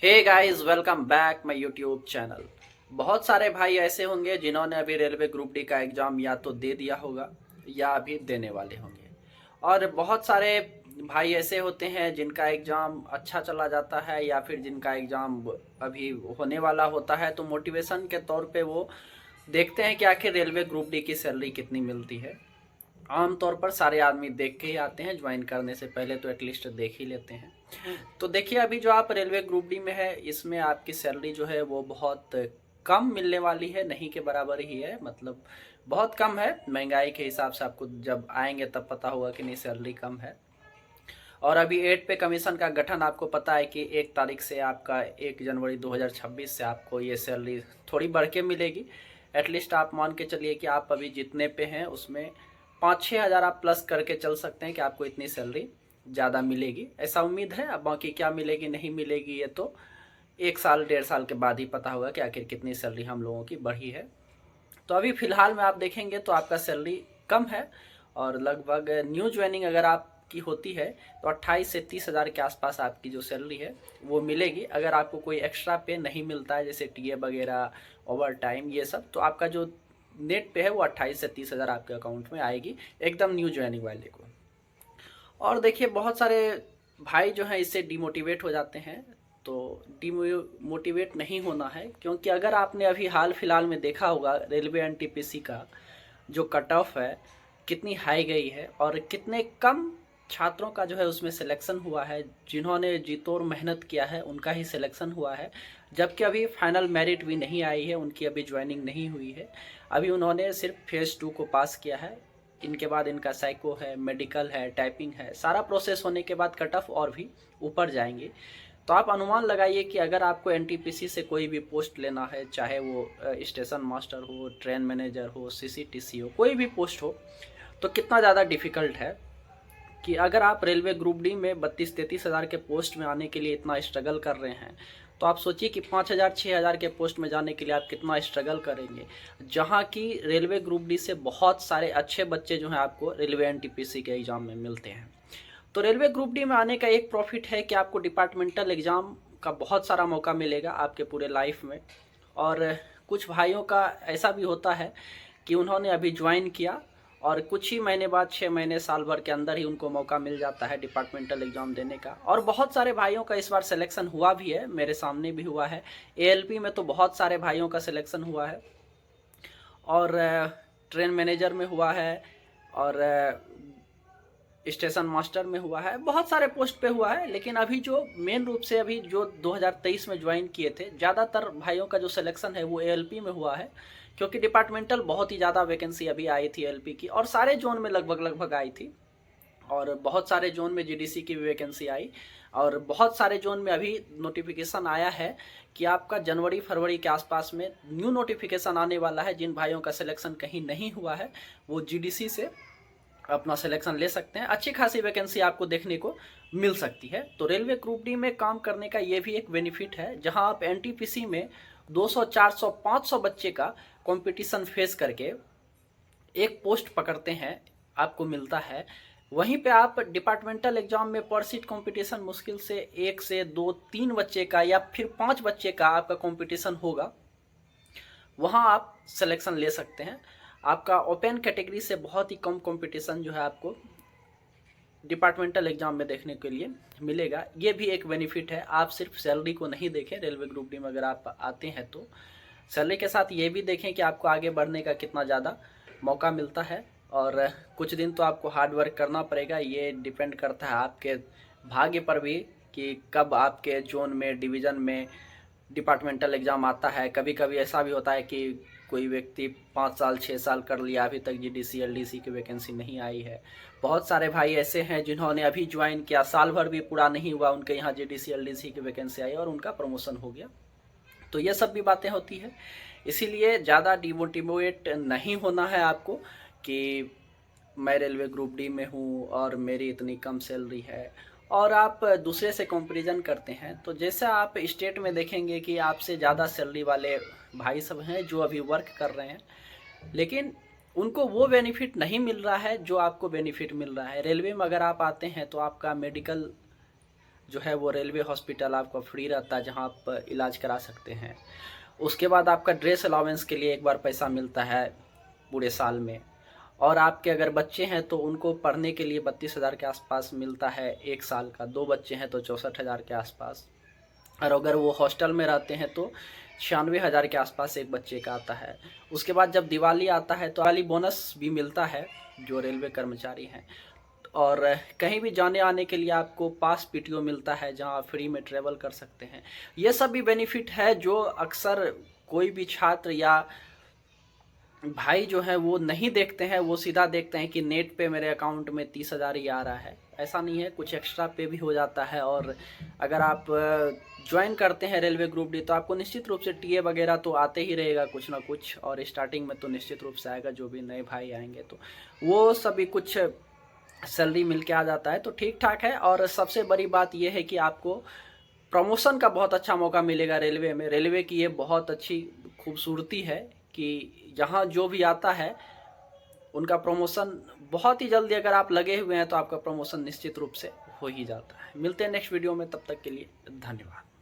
Hey guys, welcome back my YouTube channel. बहुत सारे भाई ऐसे होंगे जिन्होंने अभी रेलवे ग्रुप डी का एग्ज़ाम या तो दे दिया होगा या अभी देने वाले होंगे। और बहुत सारे भाई ऐसे होते हैं जिनका एग्ज़ाम अच्छा चला जाता है या फिर जिनका एग्ज़ाम अभी होने वाला होता है, तो मोटिवेशन के तौर पे वो देखते हैं कि आखिर रेलवे ग्रुप डी की सैलरी कितनी मिलती है। आमतौर पर सारे आदमी देख के ही आते हैं, ज्वाइन करने से पहले तो एटलीस्ट देख ही लेते हैं। तो देखिए, अभी जो आप रेलवे ग्रुप डी में है, इसमें आपकी सैलरी जो है वो बहुत कम मिलने वाली है, नहीं के बराबर ही है। मतलब बहुत कम है, महंगाई के हिसाब से आपको जब आएंगे तब पता होगा कि नहीं, सैलरी कम है। और अभी 8 पे कमीशन का गठन आपको पता है कि 1 तारीख से आपका 1 जनवरी 2026 से आपको ये सैलरी थोड़ी बढ़ के मिलेगी। एटलीस्ट आप मान के चलिए कि आप अभी जितने पे हैं उसमें 5-6 हज़ार आप प्लस करके चल सकते हैं कि आपको इतनी सैलरी ज़्यादा मिलेगी, ऐसा उम्मीद है। अब बाकी क्या मिलेगी नहीं मिलेगी ये तो 1 साल 1.5 साल के बाद ही पता होगा कि आखिर कितनी सैलरी हम लोगों की बढ़ी है। तो अभी फ़िलहाल में आप देखेंगे तो आपका सैलरी कम है। और लगभग न्यू ज्वाइनिंग अगर आपकी होती है तो 28 से 30 हज़ार के आसपास आपकी जो सैलरी है वो मिलेगी। अगर आपको कोई एक्स्ट्रा पे नहीं मिलता है, जैसे टीए वगैरह, ओवर टाइम, ये सब, तो आपका जो नेट पे है वो 28 से 30 हज़ार आपके अकाउंट में आएगी, एकदम न्यू ज्वाइनिंग वाले को। और देखिए, बहुत सारे भाई जो हैं इससे डिमोटिवेट हो जाते हैं। तो डिमोटिवेट नहीं होना है, क्योंकि अगर आपने अभी हाल फिलहाल में देखा होगा रेलवे एनटीपीसी का जो कट ऑफ है कितनी हाई गई है और कितने कम छात्रों का जो है उसमें सिलेक्शन हुआ है। जिन्होंने जी तोड़ मेहनत किया है उनका ही सिलेक्शन हुआ है, जबकि अभी फाइनल मेरिट भी नहीं आई है, उनकी अभी ज्वाइनिंग नहीं हुई है। अभी उन्होंने सिर्फ फेज़ 2 को पास किया है। इनके बाद इनका साइको है, मेडिकल है, टाइपिंग है, सारा प्रोसेस होने के बाद कट ऑफ और भी ऊपर जाएंगे। तो आप अनुमान लगाइए कि अगर आपको एनटीपीसी से कोई भी पोस्ट लेना है, चाहे वो स्टेशन मास्टर हो, ट्रेन मैनेजर हो, सीसीटीसी हो, कोई भी पोस्ट हो, तो कितना ज़्यादा डिफ़िकल्ट है। कि अगर आप रेलवे ग्रुप डी में 32-33 हज़ार के पोस्ट में आने के लिए इतना स्ट्रगल कर रहे हैं, तो आप सोचिए कि 5 हज़ार 6 हज़ार के पोस्ट में जाने के लिए आप कितना स्ट्रगल करेंगे। जहाँ की रेलवे ग्रुप डी से बहुत सारे अच्छे बच्चे जो हैं आपको रेलवे एनटीपीसी के एग्ज़ाम में मिलते हैं। तो रेलवे ग्रुप डी में आने का एक प्रॉफिट है कि आपको डिपार्टमेंटल एग्ज़ाम का बहुत सारा मौका मिलेगा आपके पूरे लाइफ में। और कुछ भाइयों का ऐसा भी होता है कि उन्होंने अभी ज्वाइन किया और कुछ ही महीने बाद, 6 महीने साल भर के अंदर ही उनको मौका मिल जाता है डिपार्टमेंटल एग्ज़ाम देने का। और बहुत सारे भाइयों का इस बार सिलेक्शन हुआ भी है, मेरे सामने भी हुआ है। एएलपी में तो बहुत सारे भाइयों का सिलेक्शन हुआ है, और ट्रेन मैनेजर में हुआ है, और स्टेशन मास्टर में हुआ है, बहुत सारे पोस्ट पे हुआ है। लेकिन अभी जो मेन रूप से अभी जो 2023 में ज्वाइन किए थे, ज़्यादातर भाइयों का जो सिलेक्शन है वो एएलपी में हुआ है, क्योंकि डिपार्टमेंटल बहुत ही ज़्यादा वैकेंसी अभी आई थी एएलपी की, और सारे जोन में लगभग लगभग आई थी। और बहुत सारे जोन में जीडीसी की भी वैकेंसी आई, और बहुत सारे जोन में अभी नोटिफिकेशन आया है कि आपका जनवरी फरवरी के आसपास में न्यू नोटिफिकेशन आने वाला है। जिन भाइयों का सिलेक्शन कहीं नहीं हुआ है वो जीडीसी से अपना सिलेक्शन ले सकते हैं। अच्छी खासी वैकेंसी आपको देखने को मिल सकती है। तो रेलवे ग्रुप डी में काम करने का ये भी एक बेनिफिट है, जहां आप एनटीपीसी में 200, 400, 500 बच्चे का कंपटीशन फेस करके एक पोस्ट पकड़ते हैं, आपको मिलता है। वहीं पे आप डिपार्टमेंटल एग्जाम में पर सीट कंपटीशन मुश्किल से 1 से 2, 3 बच्चे का या फिर 5 बच्चे का आपका कंपटीशन होगा, वहाँ आप सिलेक्शन ले सकते हैं। आपका ओपन कैटेगरी से बहुत ही कम कंपटीशन जो है आपको डिपार्टमेंटल एग्जाम में देखने के लिए मिलेगा। ये भी एक बेनिफिट है। आप सिर्फ सैलरी को नहीं देखें, रेलवे ग्रुप डी में अगर आप आते हैं तो सैलरी के साथ ये भी देखें कि आपको आगे बढ़ने का कितना ज़्यादा मौका मिलता है। और कुछ दिन तो आपको हार्ड वर्क करना पड़ेगा, ये डिपेंड करता है आपके भाग्य पर भी कि कब आपके जोन में, डिवीज़न में डिपार्टमेंटल एग्ज़ाम आता है। कभी कभी ऐसा भी होता है कि कोई व्यक्ति 5 साल 6 साल कर लिया, अभी तक जीडीसी एलडीसी की वैकेंसी नहीं आई है। बहुत सारे भाई ऐसे हैं जिन्होंने अभी ज्वाइन किया, साल भर भी पूरा नहीं हुआ, उनके यहाँ जीडीसी एलडीसी की वैकेंसी आई और उनका प्रमोशन हो गया। तो ये सब भी बातें होती है। इसीलिए ज़्यादा डिमोटिवेट नहीं होना है आपको कि मैं रेलवे ग्रुप डी में हूँ और मेरी इतनी कम सैलरी है, और आप दूसरे से कंपैरिजन करते हैं। तो जैसा आप स्टेट में देखेंगे कि आपसे ज़्यादा सैलरी वाले भाई सब हैं जो अभी वर्क कर रहे हैं, लेकिन उनको वो बेनिफिट नहीं मिल रहा है जो आपको बेनिफिट मिल रहा है। रेलवे में अगर आप आते हैं तो आपका मेडिकल जो है वो रेलवे हॉस्पिटल आपका फ्री रहता है, जहाँ आप इलाज करा सकते हैं। उसके बाद आपका ड्रेस अलाउंस के लिए एक बार पैसा मिलता है पूरे साल में, और आपके अगर बच्चे हैं तो उनको पढ़ने के लिए 32,000 के आसपास मिलता है एक साल का, 2 बच्चे हैं तो 64,000 के आसपास, और अगर वो हॉस्टल में रहते हैं तो 96,000 के आसपास एक बच्चे का आता है। उसके बाद जब दिवाली आता है तो दिवाली बोनस भी मिलता है जो रेलवे कर्मचारी हैं, और कहीं भी जाने आने के लिए आपको पास पीटीओ मिलता है, जहां आप फ्री में ट्रेवल कर सकते हैं। ये सब भी बेनिफिट है जो अक्सर कोई भी छात्र या भाई जो है वो नहीं देखते हैं। वो सीधा देखते हैं कि नेट पे मेरे अकाउंट में 30,000 ही आ रहा है। ऐसा नहीं है, कुछ एक्स्ट्रा पे भी हो जाता है। और अगर आप ज्वाइन करते हैं रेलवे ग्रुप डी तो आपको निश्चित रूप से टीए वगैरह तो आते ही रहेगा कुछ ना कुछ, और स्टार्टिंग में तो निश्चित रूप से आएगा। जो भी नए भाई आएंगे तो वो सभी कुछ सैलरी मिल के आ जाता है, तो ठीक ठाक है। और सबसे बड़ी बात यह है कि आपको प्रमोशन का बहुत अच्छा मौका मिलेगा रेलवे में। रेलवे की ये बहुत अच्छी खूबसूरती है कि यहाँ जो भी आता है उनका प्रमोशन बहुत ही जल्दी, अगर आप लगे हुए हैं तो आपका प्रमोशन निश्चित रूप से हो ही जाता है। मिलते हैं नेक्स्ट वीडियो में, तब तक के लिए धन्यवाद।